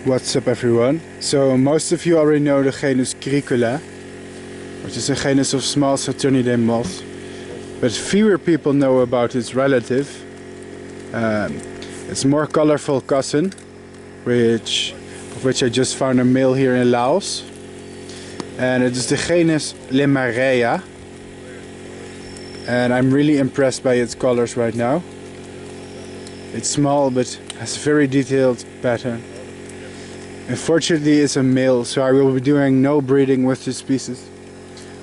What's up everyone? So most of you already know the genus Cricula, which is a genus of small Saturniidae moths, but fewer people know about its relative, its more colorful cousin, of which I just found a male here in Laos, and it is the genus Limarea, and I'm really impressed by its colors right now. It's small but has a very detailed pattern. Unfortunately it's a male, so I will be doing no breeding with this species.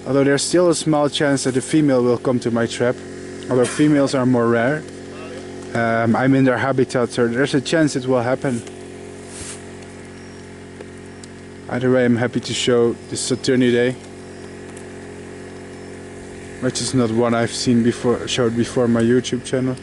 Although there's still a small chance that a female will come to my trap. Although females are more rare. I'm in their habitat, so there's a chance it will happen. Either way, I'm happy to show this Saturniidae, which is not one I've seen before, showed before on my YouTube channel.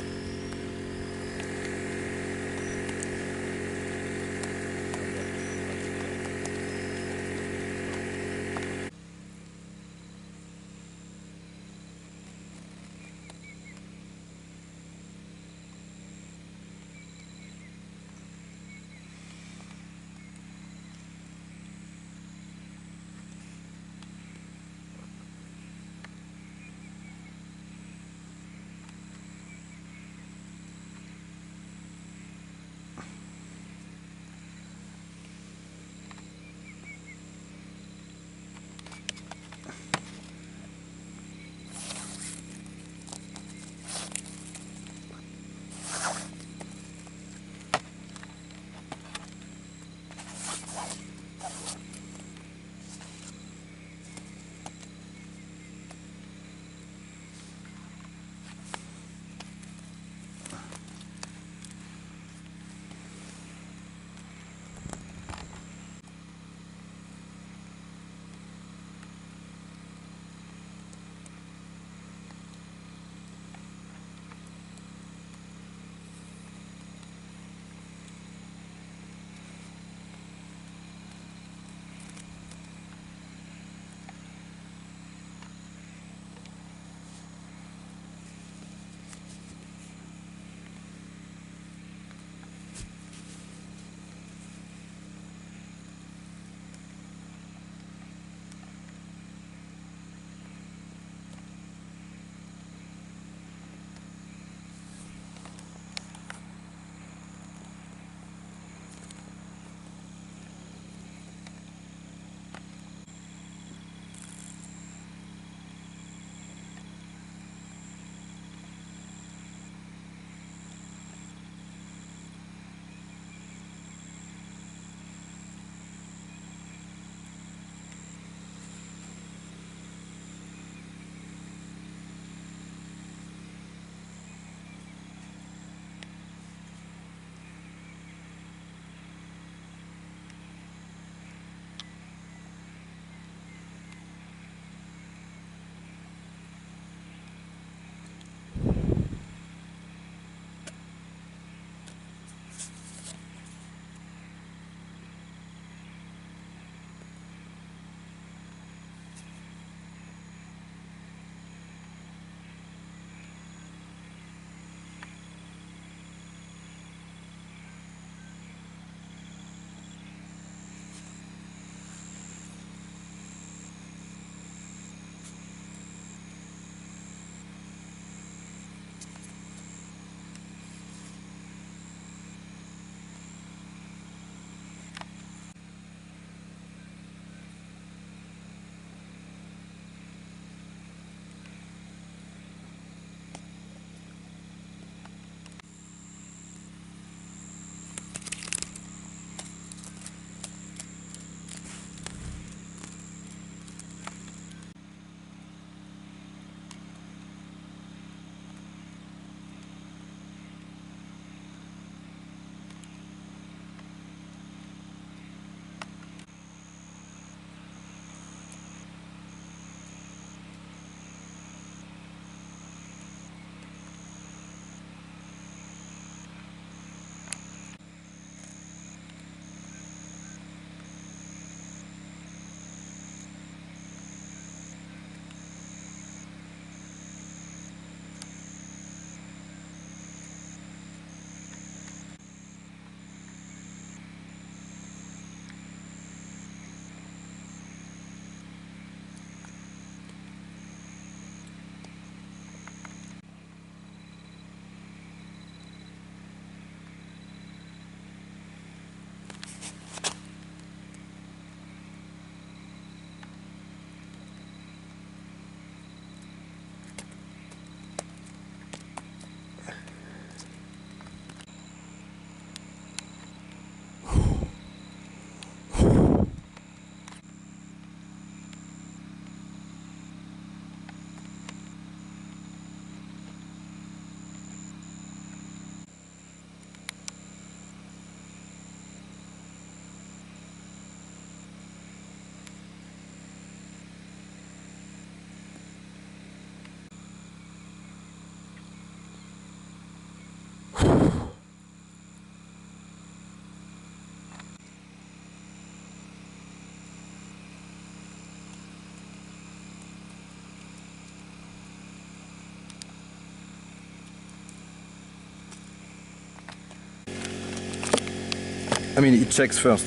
I mean, it checks first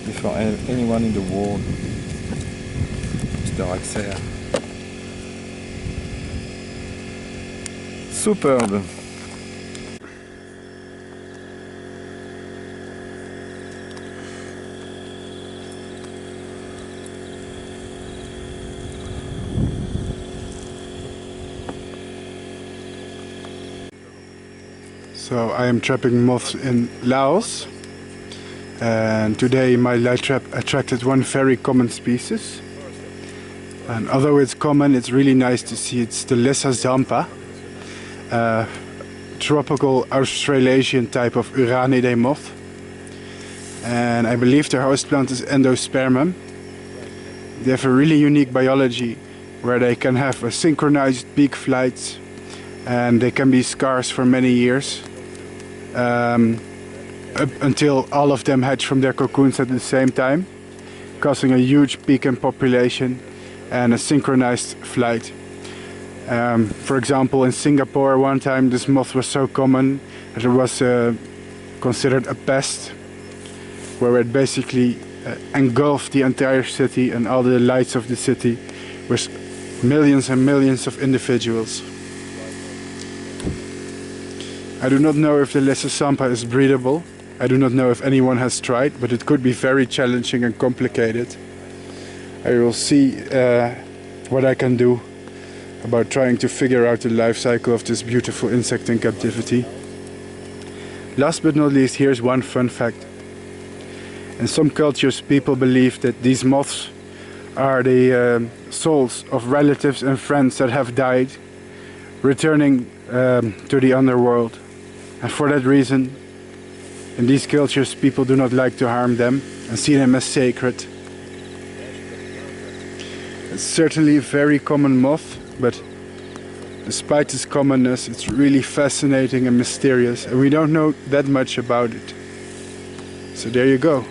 before anyone in the world. Mr. Axel. Superb. So I am trapping moths in Laos, and today my light trap attracted one very common species. And although it's common, it's really nice to see. It's the Lesser Zampa, tropical Australasian type of Uranidae moth. And I believe their host plant is Endospermum. They have a really unique biology where they can have a synchronized peak flights, and they can be scarce for many years. Up until all of them hatch from their cocoons at the same time, causing a huge peak in population and a synchronized flight. For example, in Singapore one time this moth was so common that it was considered a pest, where it basically engulfed the entire city and all the lights of the city with millions and millions of individuals. I do not know if the Lesser Zampa is breedable. I do not know if anyone has tried, but it could be very challenging and complicated. I will see what I can do about trying to figure out the life cycle of this beautiful insect in captivity. Last but not least, here's one fun fact. In some cultures, people believe that these moths are the souls of relatives and friends that have died, returning to the underworld. And for that reason, in these cultures, people do not like to harm them and see them as sacred. It's certainly a very common moth, but despite its commonness, it's really fascinating and mysterious, and we don't know that much about it. So there you go.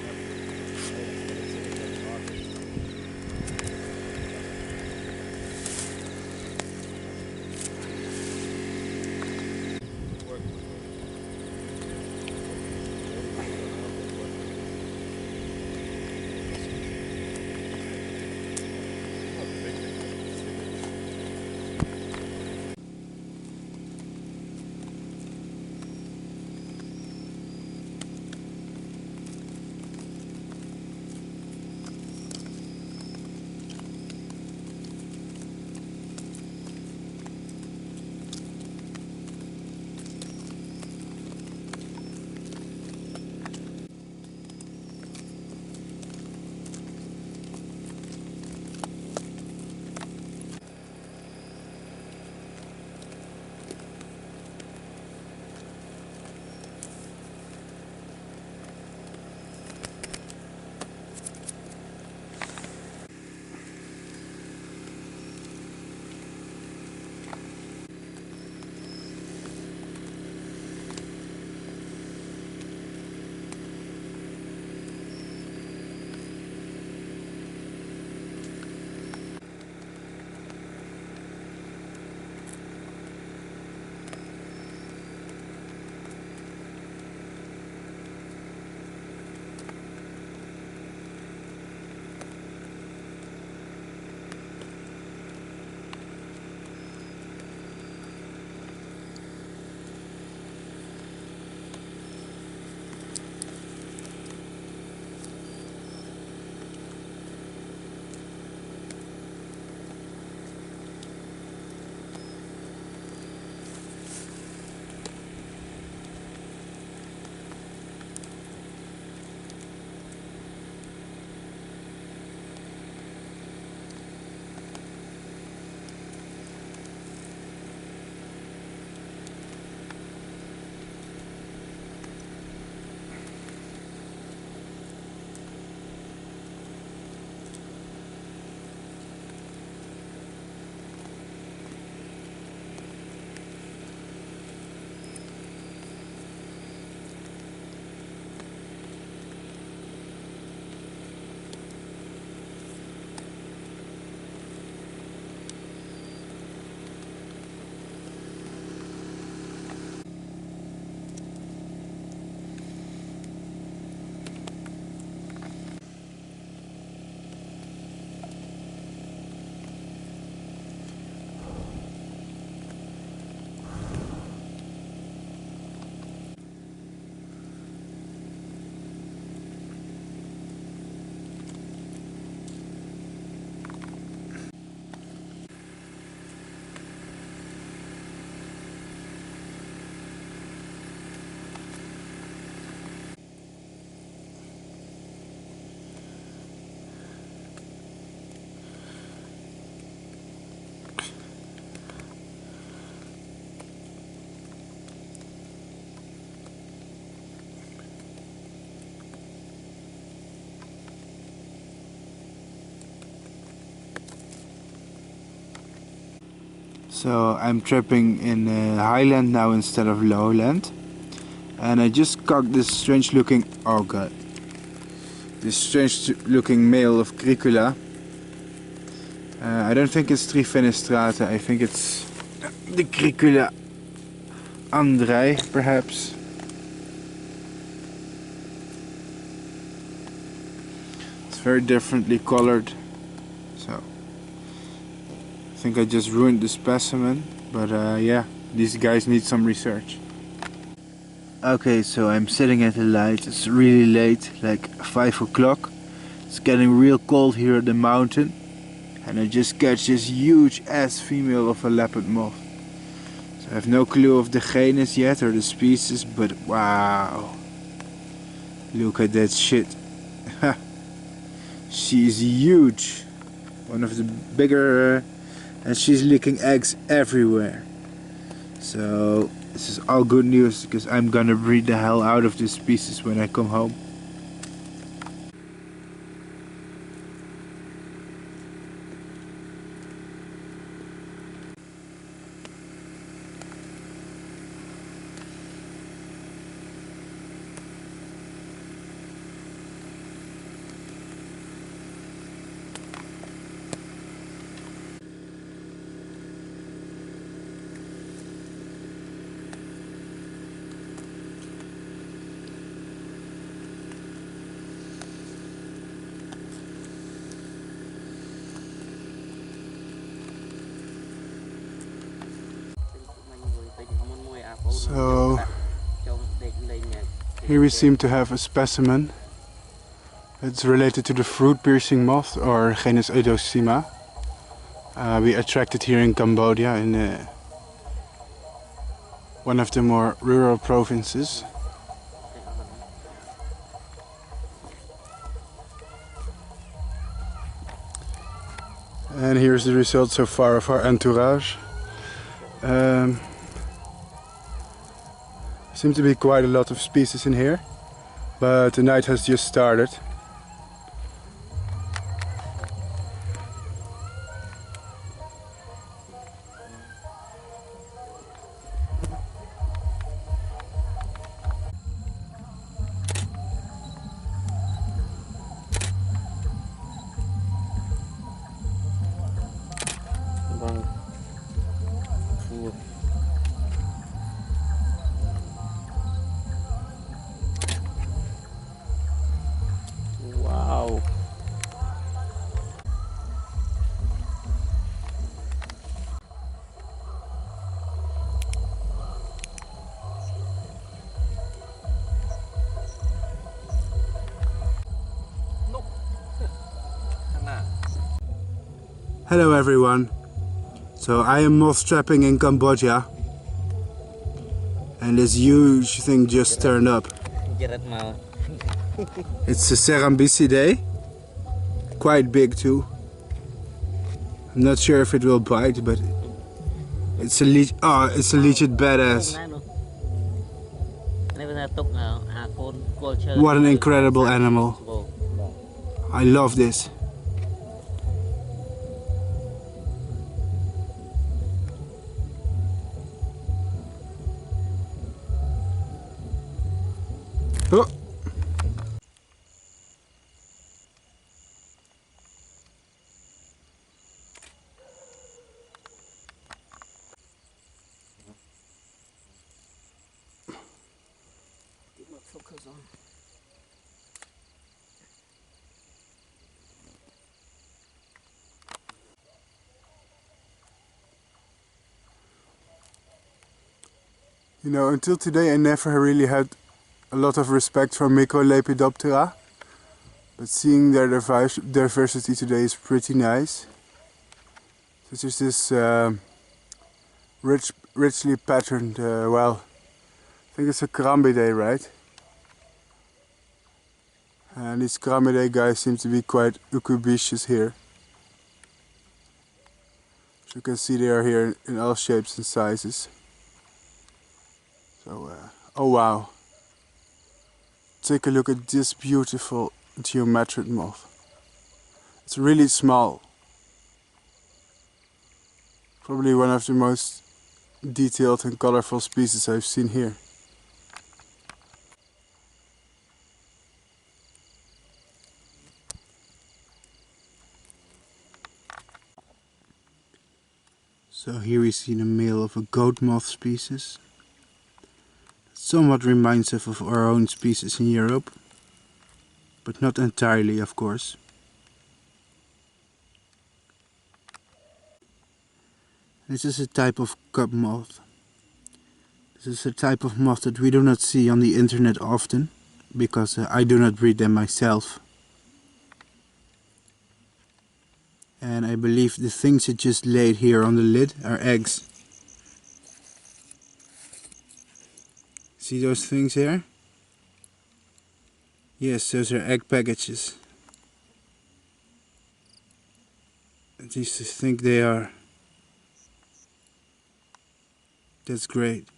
So I'm trapping in Highland now instead of Lowland. And I just caught this strange looking, oh god, this strange looking male of Cricula. I don't think it's Trifenestrata, I think it's the Cricula Andrei, perhaps. It's very differently colored, so I think I just ruined the specimen, but yeah, these guys need some research. Okay, so I'm sitting at the light, it's really late, like 5 o'clock. It's getting real cold here at the mountain. And I just catch this huge ass female of a leopard moth. So I have no clue of the genus yet or the species, but wow. Look at that shit. She's huge. One of the bigger, and she's licking eggs everywhere. So this is all good news because I'm gonna breed the hell out of this species when I come home. So here we seem to have a specimen. It's related to the fruit piercing moth or genus Eudocima. We attracted here in Cambodia in one of the more rural provinces. And here's the result so far of our entourage. Seem to be quite a lot of species in here, but the night has just started. Wow. Hello everyone. So I am moth trapping in Cambodia. And this huge thing just turned up. It's a Cerambicidae. Quite big too. I'm not sure if it will bite, but it's a legit badass. What an incredible animal. I love this. Oh. Focus on. You know, until today I never really had a lot of respect for Microlepidoptera, but seeing their diversity today is pretty nice. Such as this richly patterned, well, I think it's a Crambidae, right? And these Crambidae guys seem to be quite cucurbitious here. As you can see, they are here in all shapes and sizes. So, oh wow. Take a look at this beautiful geometric moth. It's really small. Probably one of the most detailed and colorful species I've seen here. So here we see the male of a goat moth species. Somewhat reminds us of our own species in Europe, but not entirely, of course. This is a type of cup moth. This is a type of moth that we do not see on the internet often, because I do not breed them myself. And I believe the things that just laid here on the lid are eggs. See those things here? Yes, those are egg packages. At least I think they are. That's great.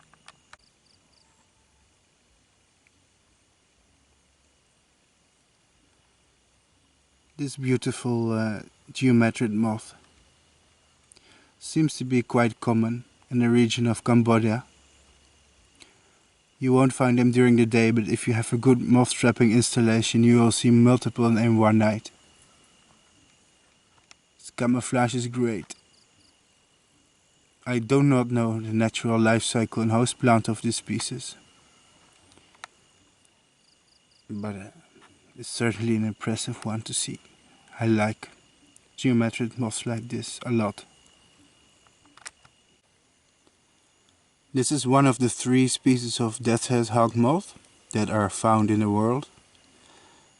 This beautiful geometric moth seems to be quite common in the region of Cambodia. You won't find them during the day, but if you have a good moth trapping installation, you will see multiple in one night. Its camouflage is great. I do not know the natural life cycle and host plant of this species, but it's certainly an impressive one to see. I like geometric moths like this a lot. This is one of the 3 species of death's head hawk moth that are found in the world.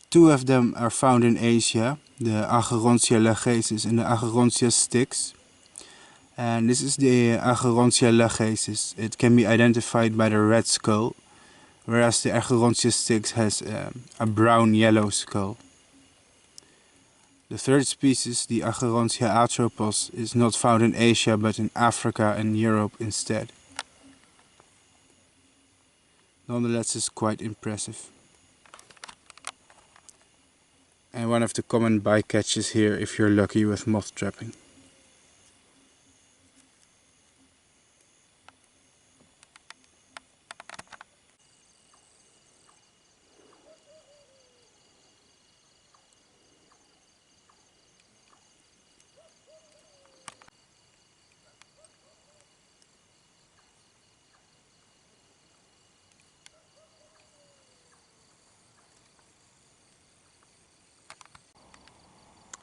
2 of them are found in Asia, the Acherontia lachesis and the Acherontia styx. And this is the Acherontia lachesis. It can be identified by the red skull, whereas the Acherontia styx has a brown-yellow skull. The 3rd species, the Acherontia atropos, is not found in Asia but in Africa and Europe instead. Nonetheless, it's quite impressive. And one of the common bycatches here if you're lucky with moth trapping.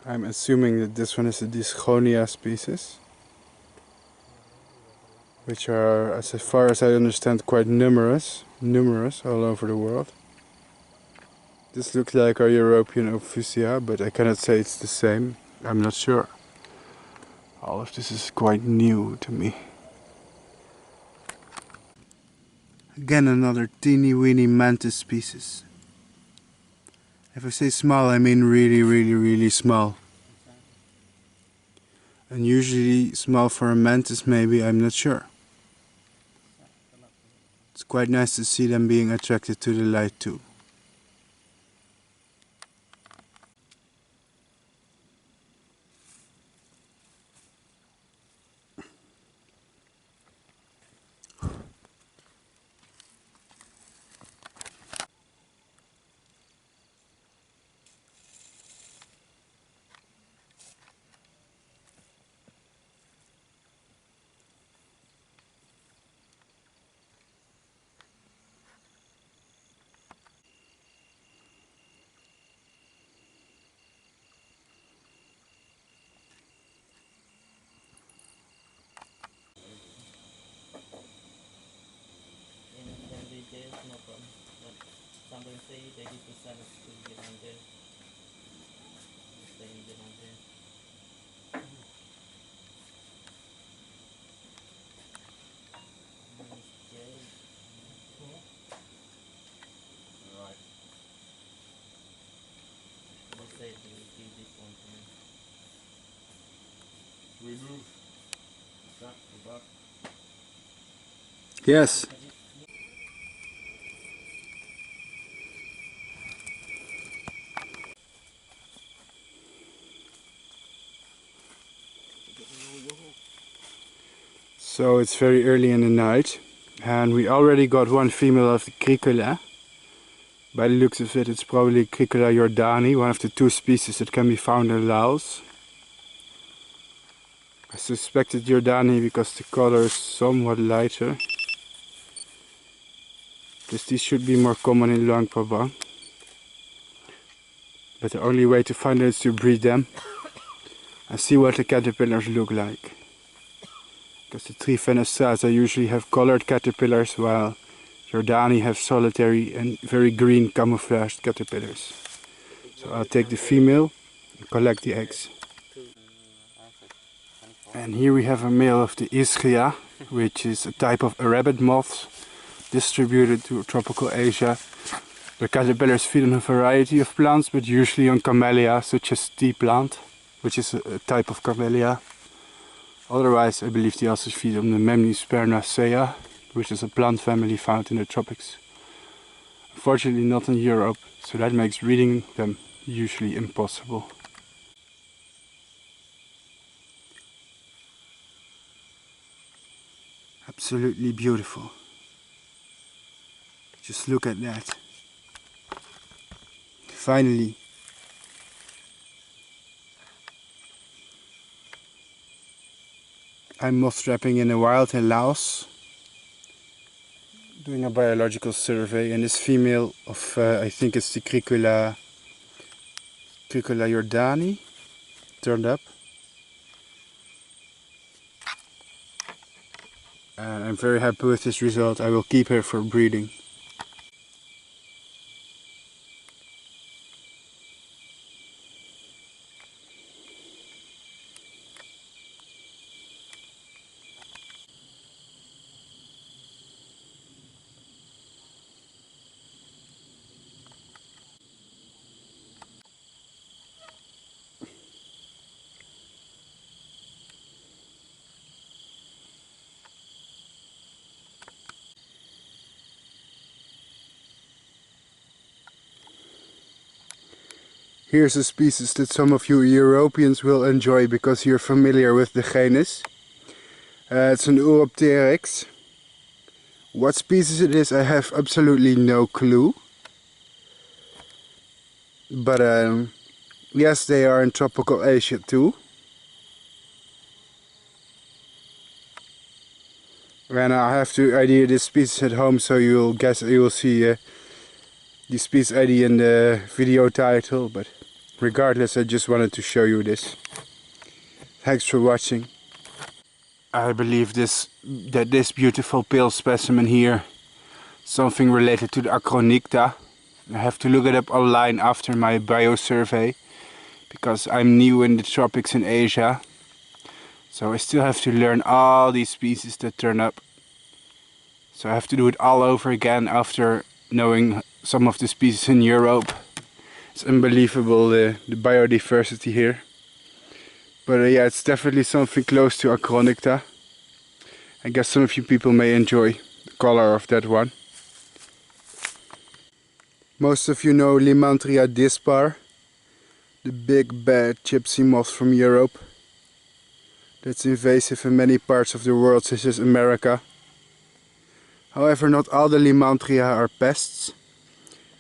I'm assuming that this one is a Disconia species, which are, as far as I understand, quite numerous all over the world. This looks like our European Ophusia, but I cannot say it's the same. I'm not sure. All of this is quite new to me. Again, another teeny weeny mantis species. If I say small, I mean really small. Unusually small for a mantis, maybe, I'm not sure. It's quite nice to see them being attracted to the light too. Remove that for Bart. Yes. So it's very early in the night and we already got one female of the Cricola. By the looks of it, it's probably Cricola jordani, one of the two species that can be found in Laos. I suspected jordani because the color is somewhat lighter. These should be more common in Luang Prabang. But the only way to find it is to breed them and see what the caterpillars look like. Because the Trifenestrata usually have colored caterpillars, while jordani have solitary and very green camouflaged caterpillars. So I'll take the female and collect the eggs. And here we have a male of the Ischia, which is a type of rabbit moths distributed to tropical Asia. The caterpillars feed on a variety of plants, but usually on camellia, such as tea plant, which is a type of camellia. Otherwise, I believe they also feed on the Memnispernaceae, which is a plant family found in the tropics. Unfortunately not in Europe, so that makes breeding them usually impossible. Absolutely beautiful. Just look at that. Finally. I'm moth trapping in the wild in Laos, doing a biological survey, and this female of, I think it's the Cricola jordani, turned up. And I'm very happy with this result. I will keep her for breeding. Here's a species that some of you Europeans will enjoy because you're familiar with the genus. It's an Uropteryx. What species it is, I have absolutely no clue. But yes, they are in tropical Asia too. And I have to ID this species at home, so you will see the species ID in the video title. But regardless, I just wanted to show you this. Thanks for watching. I believe that this beautiful pale specimen here, something related to the Acronicta. I have to look it up online after my biosurvey, because I'm new in the tropics in Asia. So I still have to learn all these species that turn up. So I have to do it all over again after knowing some of the species in Europe. It's unbelievable, the biodiversity here. But yeah, it's definitely something close to Acronicta. I guess some of you people may enjoy the color of that one. Most of you know Limantria dispar, the big bad gypsy moth from Europe. That's invasive in many parts of the world, such as America. However, not all the Limantria are pests.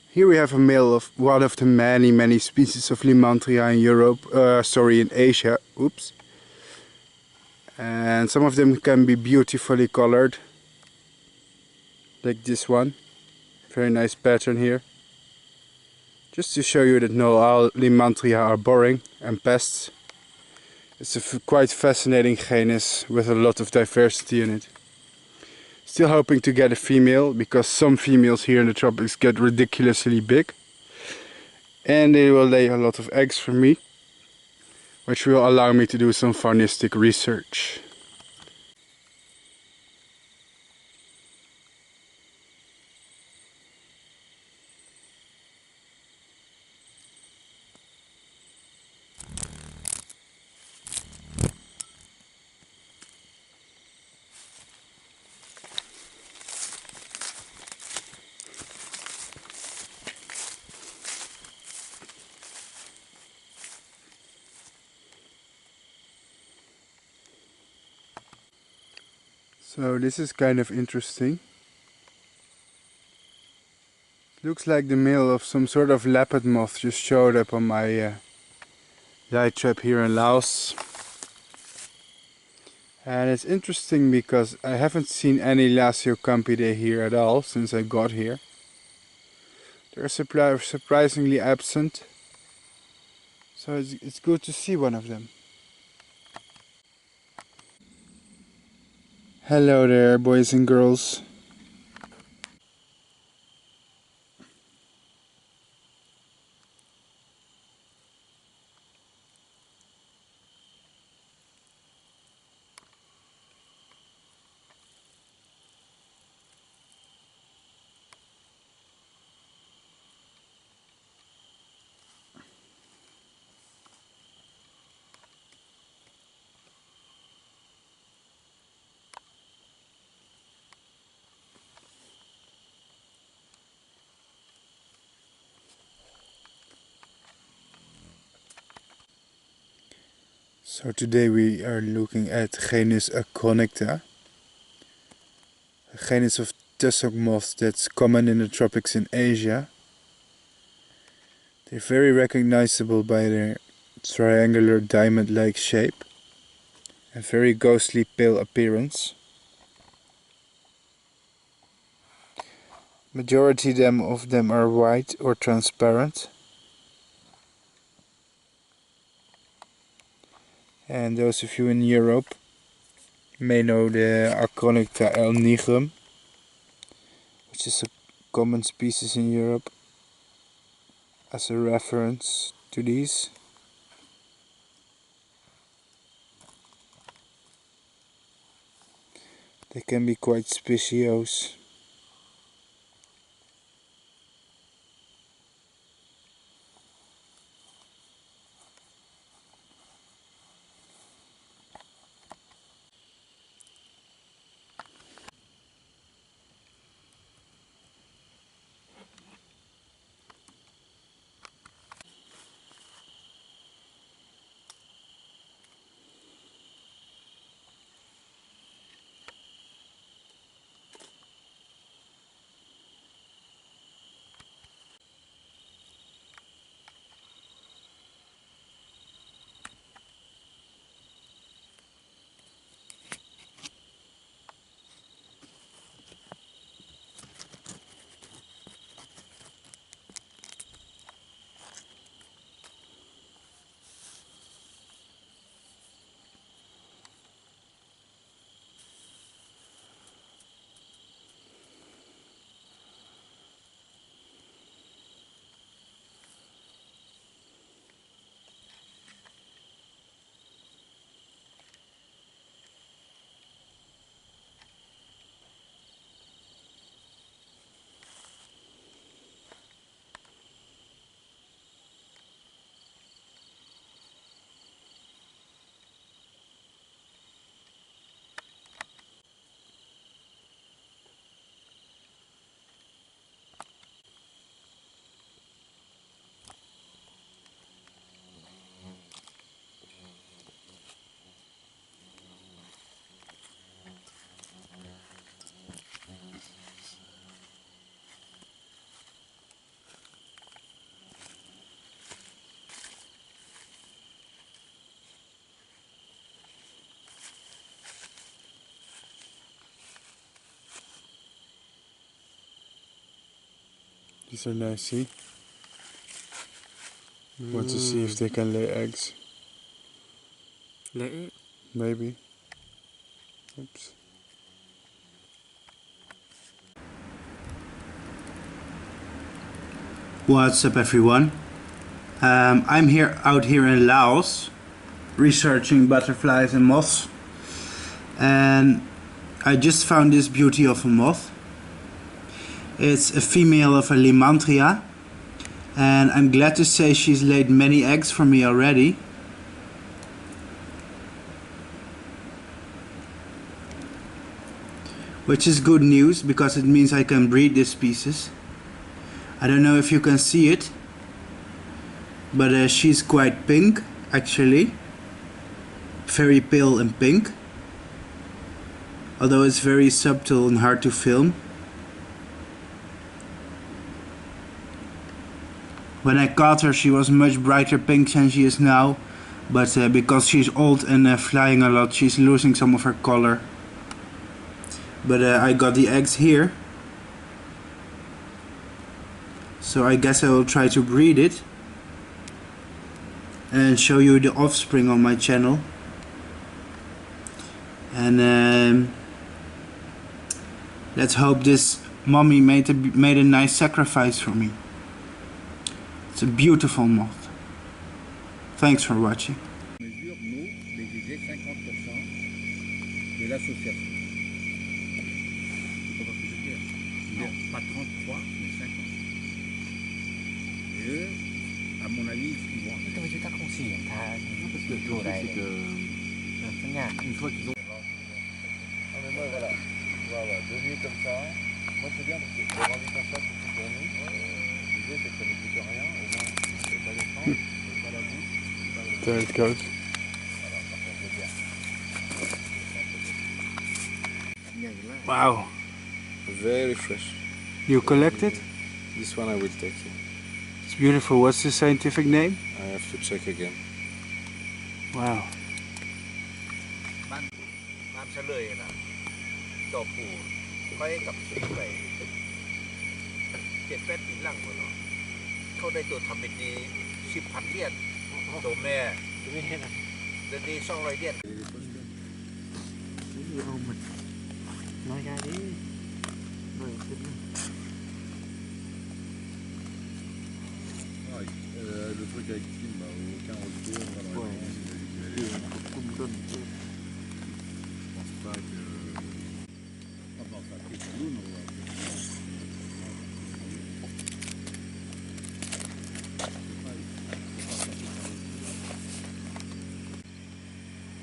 Here we have a male of one of the many species of Limantria in in Asia. Oops. And some of them can be beautifully colored, like this one. Very nice pattern here. Just to show you that not all Limantria are boring and pests. It's a quite fascinating genus with a lot of diversity in it. Still hoping to get a female, because some females here in the tropics get ridiculously big. And they will lay a lot of eggs for me, which will allow me to do some faunistic research. So this is kind of interesting. Looks like the male of some sort of leopard moth just showed up on my light trap here in Laos. And it's interesting because I haven't seen any Lasiocampidae here at all since I got here. They're surprisingly absent. So it's good to see one of them. Hello there, boys and girls. So today we are looking at genus Aconicta, a genus of tussock moths that's common in the tropics in Asia. They're very recognizable by their triangular diamond-like shape and very ghostly pale appearance. Majority of them are white or transparent. And those of you in Europe may know the Aconicta nigrum, which is a common species in Europe, as a reference to these. They can be quite speciose. These are nice, see? Want to see if they can lay eggs. Lay it? Maybe. Oops. What's up, everyone? I'm out here in Laos researching butterflies and moths, and I just found this beauty of a moth. It's a female of a Limantria, and I'm glad to say she's laid many eggs for me already. Which is good news because it means I can breed this species. I don't know if you can see it, but she's quite pink actually. Very pale and pink. although it's very subtle and hard to film. When I caught her, she was much brighter pink than she is now, but because she's old and flying a lot, she's losing some of her color. But I got the eggs here, so I guess I will try to breed it and show you the offspring on my channel. And let's hope this mommy made a nice sacrifice for me. It's a beautiful moth. Thanks for watching. Mesure nous d'exiger 50% de l'association. Tu comprends ce que je veux dire? Non, pas 33, mais 50. Et eux, à mon avis, ils vont. Parce que le truc, c'est que une fois qu'ils ont... Ah mais moi voilà, voilà, 2 nuits comme ça, moi c'est bien parce que j'ai rendu comme ça pour nous. L'idée c'est que ça ne coûte rien, au moins c'est pas les champs, c'est pas la boue. There it goes. Voilà, par contre c'est bien. Wow. Very fresh. You collect it? This one I will take. It's beautiful. What's the scientific name? I have to check again. Wow. น้ำเฉลยนะจอบปูไปกับสีไป7-8 ปีหลังเนาะเขาได้ตัวทำเป็นดี10,000 เหรียญตัวแม่เดือนนี้200 เหรียญ nói ra đi rồi Le truc avec Kim, bah, aucun retour. Voilà, il cũng đơn je pense pas que. Ah bon, ça fait tout, non?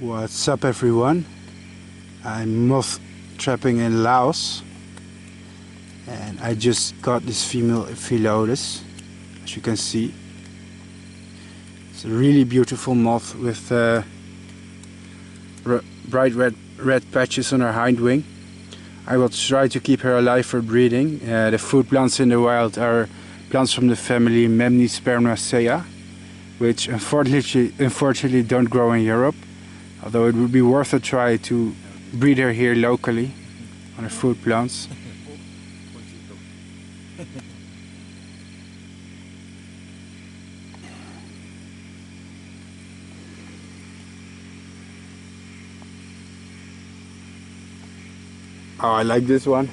What's up everyone? I'm moth trapping in Laos and I just got this female Phyllis, as you can see. It's a really beautiful moth with bright red patches on her hind wing. I will try to keep her alive for breeding. The food plants in the wild are plants from the family Memnispermaceae, which unfortunately don't grow in Europe, although it would be worth a try to breed her here locally on her food plants. Oh, I like this one.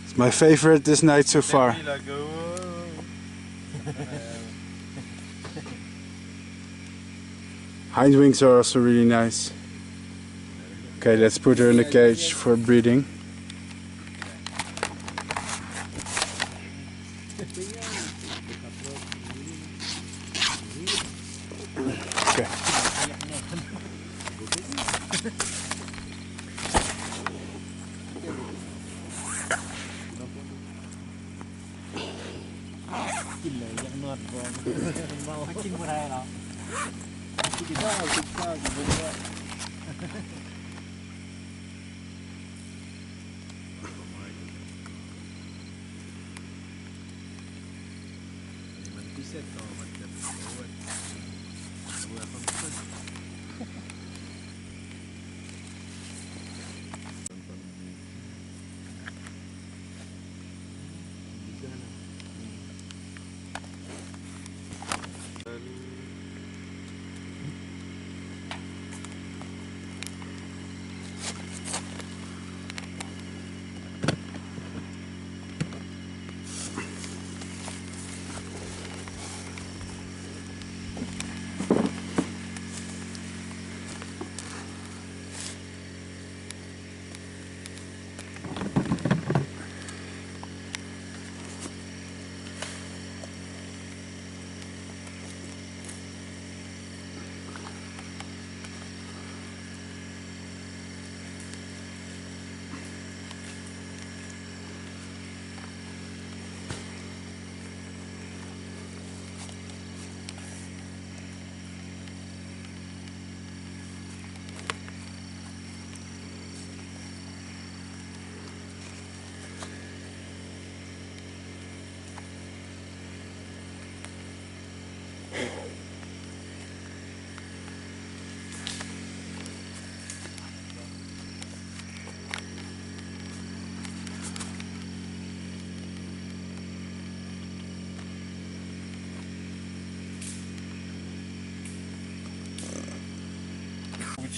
It's my favorite this night so far. Hind wings are also really nice. Okay, let's put her in the cage for breeding. Okay.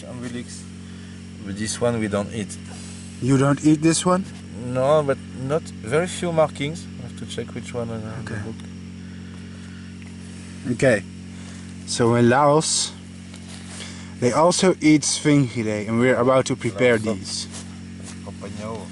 much umbilicus. But this one we don't eat. You don't eat this one? No, but not very few markings. I have to check which one on the Okay. book. Okay. So in Laos, they also eat Sphingidae, and we're about to prepare Laos. these. Compagnon. Donc,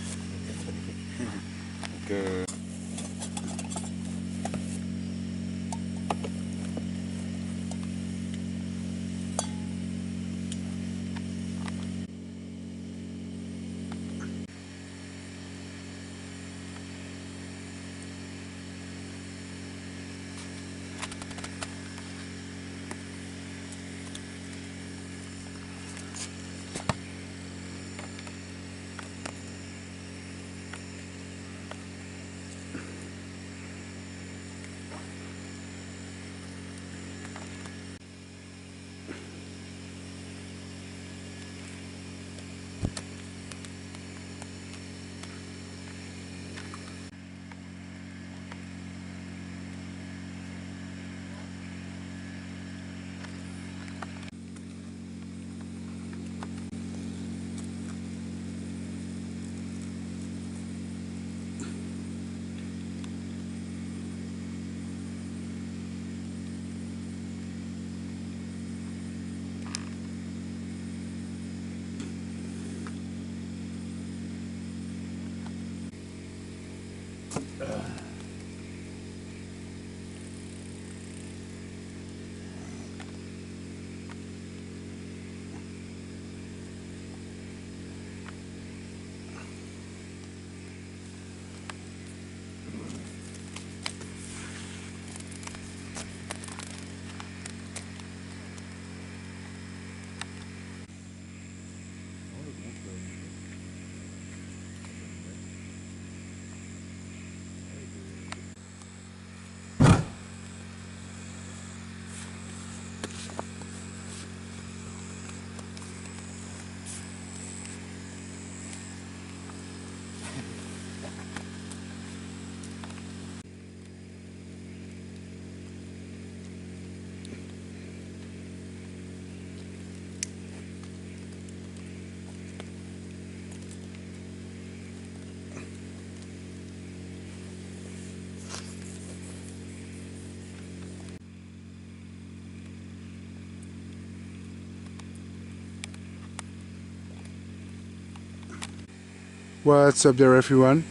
What's up there, everyone?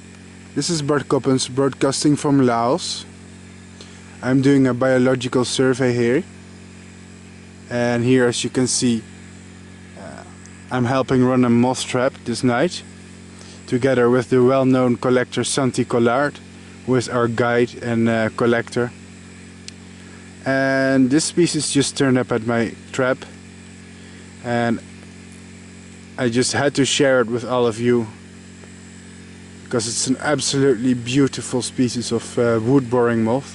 This is Bart Coppens broadcasting from Laos. I'm doing a biological survey here, and here, as you can see, I'm helping run a moth trap this night together with the well-known collector Santi Collard, who is our guide and collector. And this species just turned up at my trap, and I just had to share it with all of you because it's an absolutely beautiful species of wood-boring moth.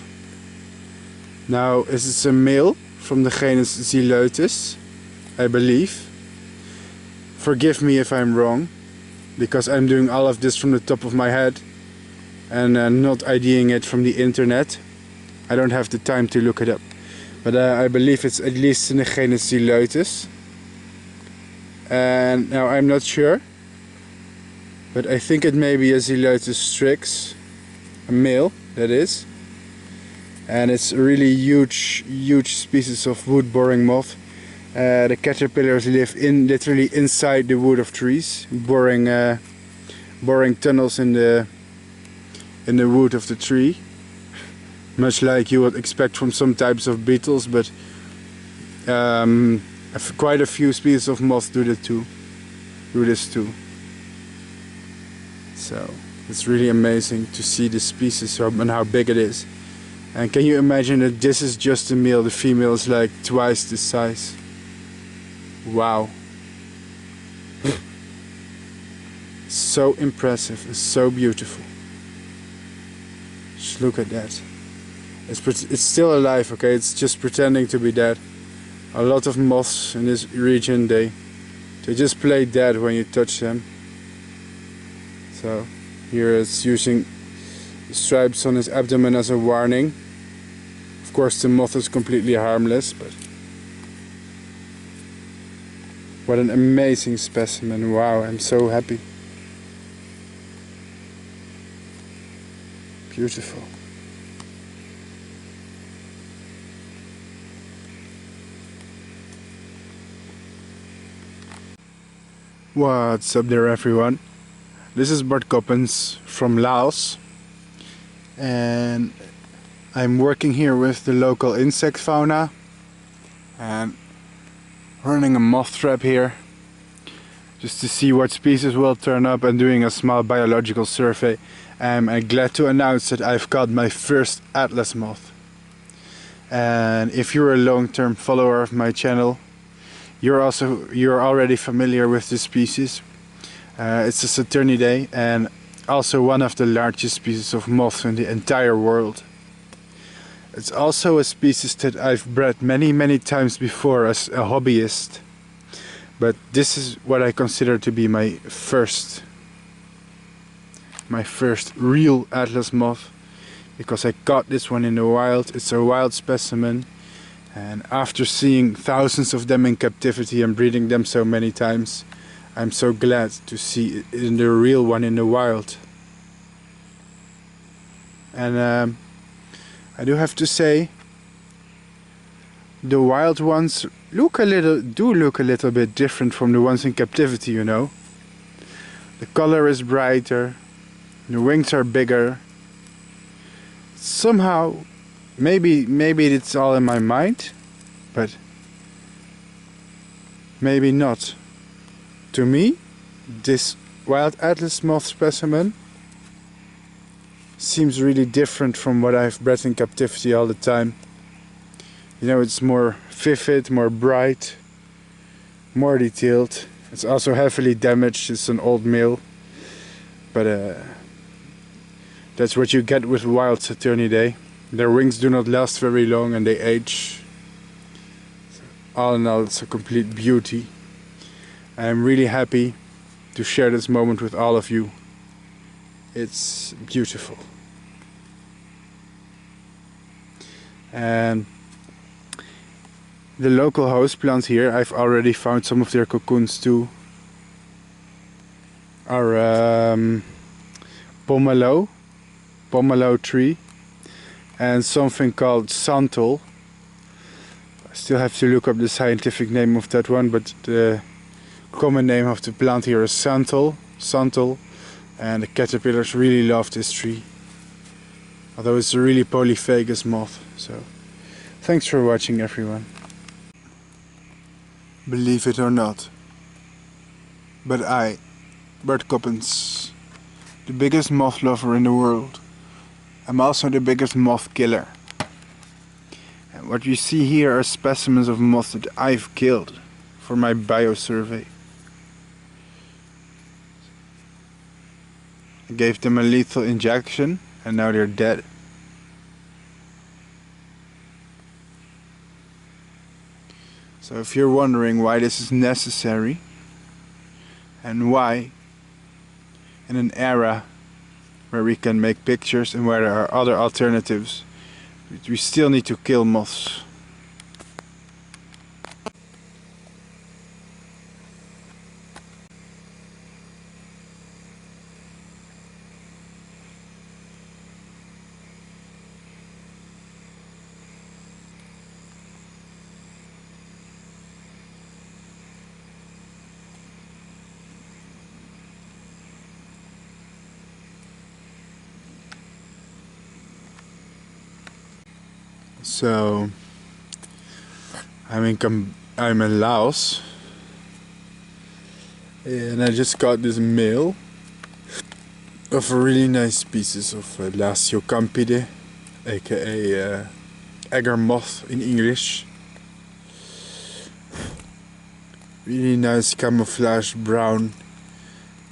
Now, is it a male from the genus Se1, I believe. Forgive me if I'm wrong, because I'm doing all of this from the top of my head and not IDing it from the internet. I don't have the time to look it up, but I believe it's at least in the genus Se1. And now I'm not sure, but I think it may be a Se1 strix, a male that is, and it's a really huge species of wood-boring moth. The caterpillars live literally inside the wood of trees, boring tunnels in the wood of the tree, much like you would expect from some types of beetles, but quite a few species of moths do this too. So it's really amazing to see this species and how big it is. And can you imagine that this is just the male? The female is like twice this size. Wow. So impressive and so beautiful. Just look at that. It's still alive, okay? It's just pretending to be dead. A lot of moths in this region, they just play dead when you touch them. So here it's using stripes on his abdomen as a warning. Of course the moth is completely harmless, but What an amazing specimen. Wow, I'm so happy. Beautiful. What's up there, everyone? This is Bart Coppens from Laos, and I'm working here with the local insect fauna and running a moth trap here just to see what species will turn up and doing a small biological survey. I'm glad to announce that I've got my first atlas moth. And if you're a long-term follower of my channel, you're already familiar with this species. It's a Saturniidae and also one of the largest species of moths in the entire world. It's also a species that I've bred many times before as a hobbyist, but this is what I consider to be my first real atlas moth, because I caught this one in the wild. It's a wild specimen, and after seeing thousands of them in captivity and breeding them so many times, I'm so glad to see the real one in the wild. And I do have to say, the wild ones do look a little bit different from the ones in captivity, you know. The color is brighter, the wings are bigger. Somehow, maybe it's all in my mind, but maybe not. To me, this wild atlas moth specimen seems really different from what I've bred in captivity all the time. You know, it's more vivid, more bright, more detailed. It's also heavily damaged. It's an old male, but that's what you get with wild Saturniidae. Their wings do not last very long and they age. All in all, it's a complete beauty. I'm really happy to share this moment with all of you. It's beautiful. And the local house plant here, I've already found some of their cocoons too. Our pomelo tree and something called santal. I still have to look up the scientific name of that one, but the common name of the plant here is santal, and the caterpillars really love this tree. Although it's a really polyphagous moth. So, thanks for watching, everyone. Believe it or not, but I, Bart Coppens, the biggest moth lover in the world, I'm also the biggest moth killer. And what you see here are specimens of moths that I've killed for my biosurvey. I gave them a lethal injection and now they're dead. So if you're wondering why this is necessary and why in an era where we can make pictures and where there are other alternatives, we still need to kill moths. So I'm in Laos, and I just got this male of a really nice species of Lasiocampide, aka egger moth in English. Really nice camouflage brown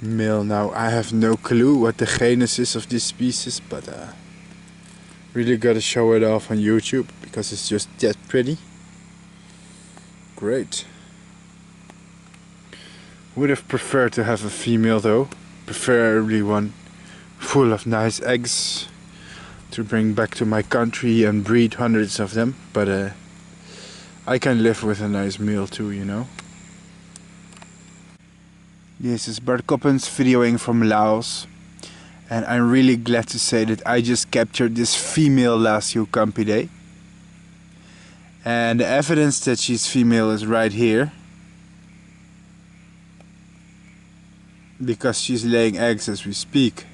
male. Now I have no clue what the genus is of this species, but really gotta show it off on YouTube because it's just that pretty. Great. Would have preferred to have a female though, preferably one full of nice eggs to bring back to my country and breed hundreds of them, but I can live with a nice male too, you know. This is Bart Coppens videoing from Laos, and I'm really glad to say that I just captured this female Tussock, and the evidence that she's female is right here, because she's laying eggs as we speak.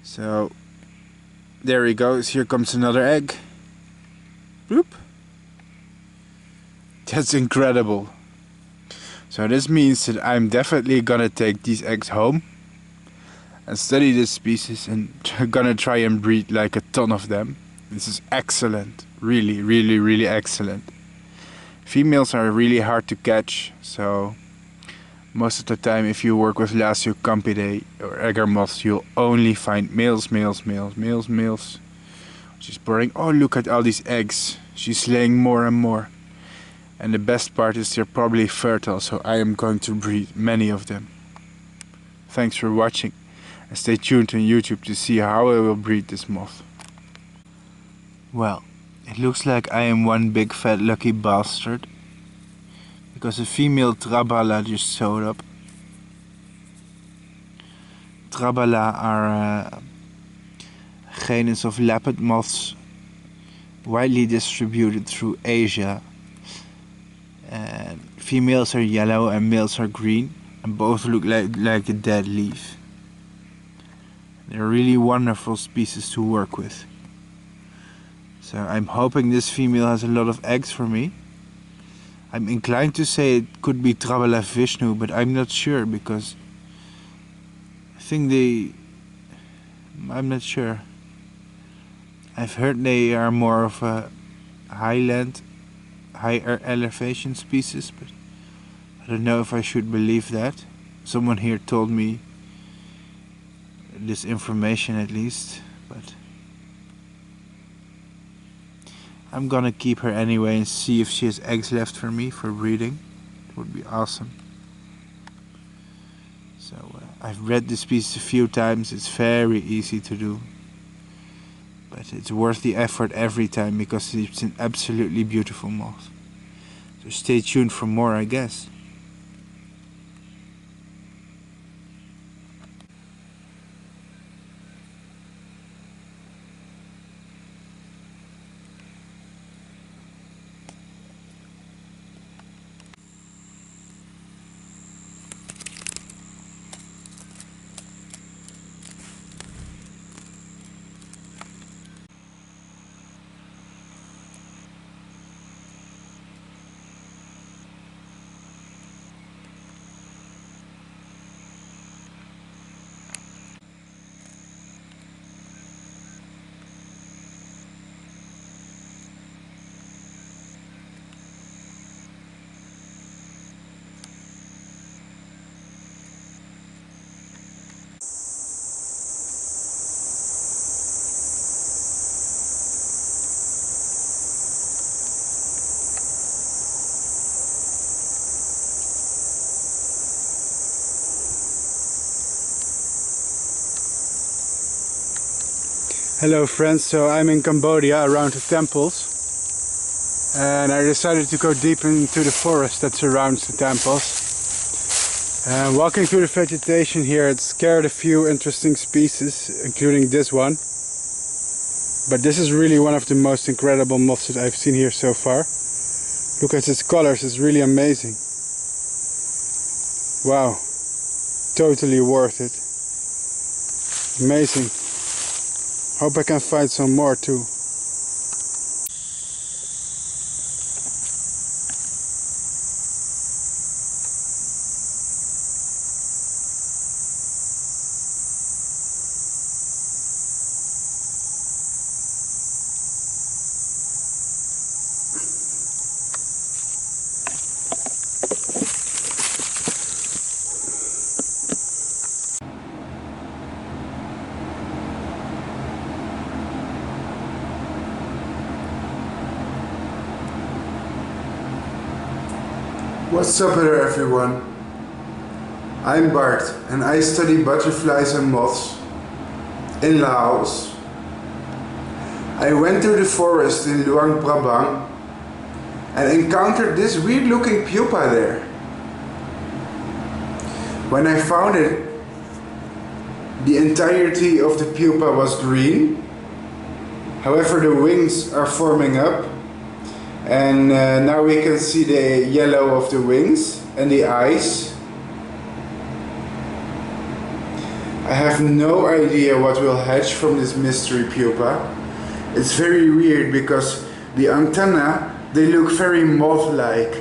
So there he goes, here comes another egg. Bloop. That's incredible. So this means that I'm definitely gonna take these eggs home and study this species and gonna try and breed like a ton of them. This is excellent, really excellent. Females are really hard to catch, so most of the time if you work with Tussock or egger moths, you'll only find males. She's boring. Oh, look at all these eggs. She's laying more and more. And the best part is they're probably fertile, so I am going to breed many of them. Thanks for watching, and stay tuned on YouTube to see how I will breed this moth. Well, it looks like I am one big fat lucky bastard, because a female trabala just showed up. Trabala are genus of leopard moths widely distributed through Asia. And females are yellow and males are green, and both look like a dead leaf. They're really wonderful species to work with. So I'm hoping this female has a lot of eggs for me. I'm inclined to say it could be Trabala Vishnu, but I'm not sure because I think I'm not sure. I've heard they are more of a Highland, higher elevation species, but I don't know if I should believe that. Someone here told me this information at least, but I'm gonna keep her anyway and see if she has eggs left for me for breeding. It would be awesome. So I've read this species a few times. It's very easy to do, but it's worth the effort every time because it's an absolutely beautiful moth. So stay tuned for more, I guess. Hello friends, so I'm in Cambodia around the temples, and I decided to go deep into the forest that surrounds the temples. And walking through the vegetation here, it scared a few interesting species, including this one. But this is really one of the most incredible moths that I've seen here so far. Look at its colors, it's really amazing. Wow, totally worth it. Amazing. Hope I can find some more too. What's up there everyone? I'm Bart and I study butterflies and moths in Laos. I went to the forest in Luang Prabang and encountered this weird looking pupa there. When I found it, the entirety of the pupa was green. However, the wings are forming up, and now we can see the yellow of the wings and the eyes. I have no idea what will hatch from this mystery pupa. It's very weird because the antennae, they look very moth-like,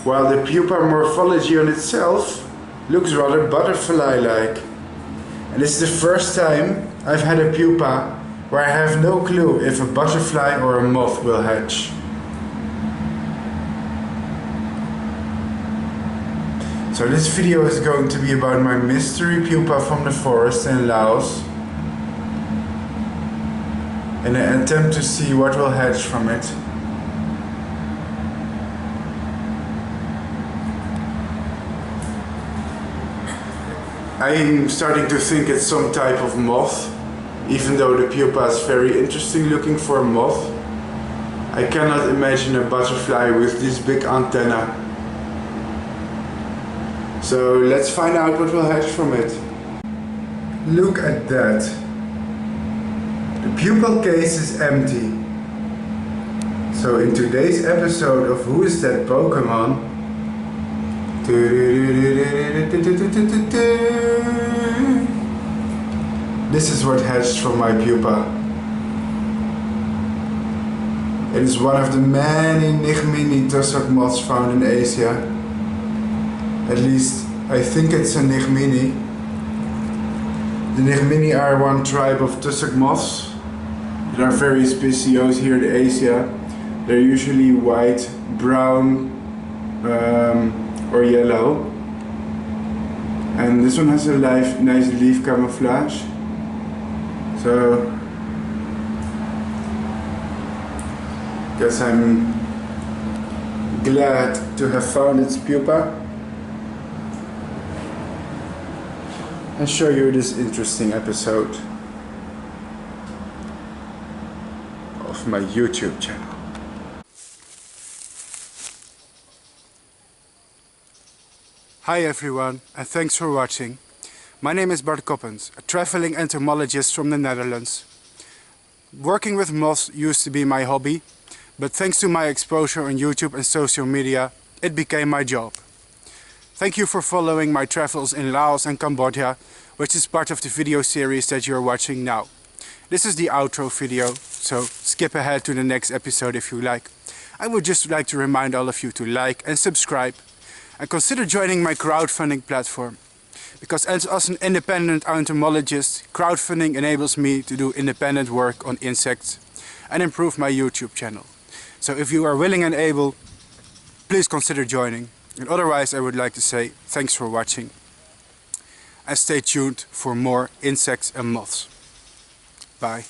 while the pupa morphology on itself looks rather butterfly-like. And this is the first time I've had a pupa where I have no clue if a butterfly or a moth will hatch. So this video is going to be about my mystery pupa from the forest in Laos, in an attempt to see what will hatch from it. I'm starting to think it's some type of moth, even though the pupa is very interesting looking for a moth. I cannot imagine a butterfly with this big antenna. So let's find out what will hatch from it. Look at that. The pupal case is empty. So in today's episode of Who Is That Pokemon, this is what hatched from my pupa. It is one of the many Nigmini Tussock moths found in Asia. At least I think it's a Nigmini. The Nigmini are one tribe of Tussock moths. There are various species here in Asia. They're usually white, brown, or yellow. And this one has a nice leaf camouflage. So, guess I'm glad to have found its pupa and show you this interesting episode of my YouTube channel. Hi everyone, and thanks for watching. My name is Bart Coppens, a traveling entomologist from the Netherlands. Working with moths used to be my hobby, but thanks to my exposure on YouTube and social media, it became my job. Thank you for following my travels in Laos and Cambodia, which is part of the video series that you are watching now. This is the outro video, so skip ahead to the next episode if you like. I would just like to remind all of you to like and subscribe, and consider joining my crowdfunding platform. Because as an independent entomologist, crowdfunding enables me to do independent work on insects and improve my YouTube channel. So if you are willing and able, please consider joining. And otherwise I would like to say thanks for watching. And stay tuned for more insects and moths. Bye.